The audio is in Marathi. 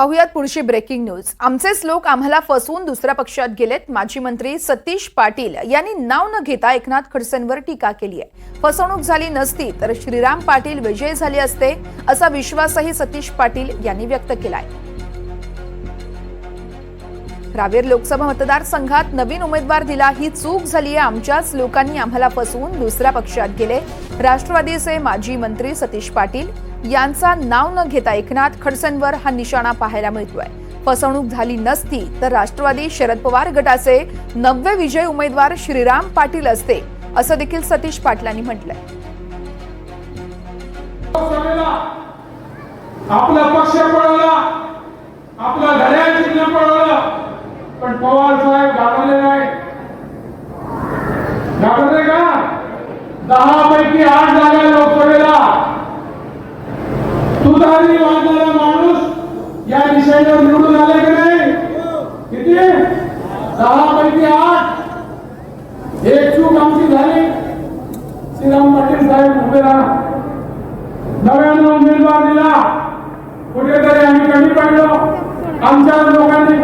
पाहुयात पुढची ब्रेकिंग न्यूज। आमचेच लोक आम्हाला फसवून दुसऱ्या पक्षात गेलेत। माजी मंत्री सतीश पाटील यांनी नाव न घेता एकनाथ खडसेंवर टीका केली आहे। फसवणूक झाली नसती तर श्रीराम पाटील विजयी झाले असते असा विश्वासही सतीश पाटील यांनी व्यक्त केलाय। रावेर लोकसभा मतदारसंघात नवीन उमेदवार दिला, ही चूक झाली आहे। आमच्याच लोकांनी आम्हाला फसवून दुसऱ्या पक्षात गेले। राष्ट्रवादीचे माजी मंत्री सतीश पाटील यांचा नाव न घेता एकनाथ खडसेंवर हा निशाणा पाहायला मिळतोय। फसवणूक झाली नसती तर राष्ट्रवादी शरद पवार गटाचे 90 विजयी उमेदवार श्रीराम पाटील असते असं देखील सतीश पाटलांनी म्हटलंय। आपला पक्ष पळवला, आपला घड्याळ चिन्ह पळवलं, पण पवार साहेब घाबरले नाही। घाबरले का? 10 पैकी 8 जागा लोकसभेला तुतारी वाजणारा माणूस या दिशेने निवडून आले की नाही? किती? 10 पैकी 8। एक चूक आमची झाली। श्रीराम पाटील साहेब उभे राहा, नव्यानं उमेदवार दिला, कुठेतरी आम्ही कमी पडलो। आमच्या लोकांनी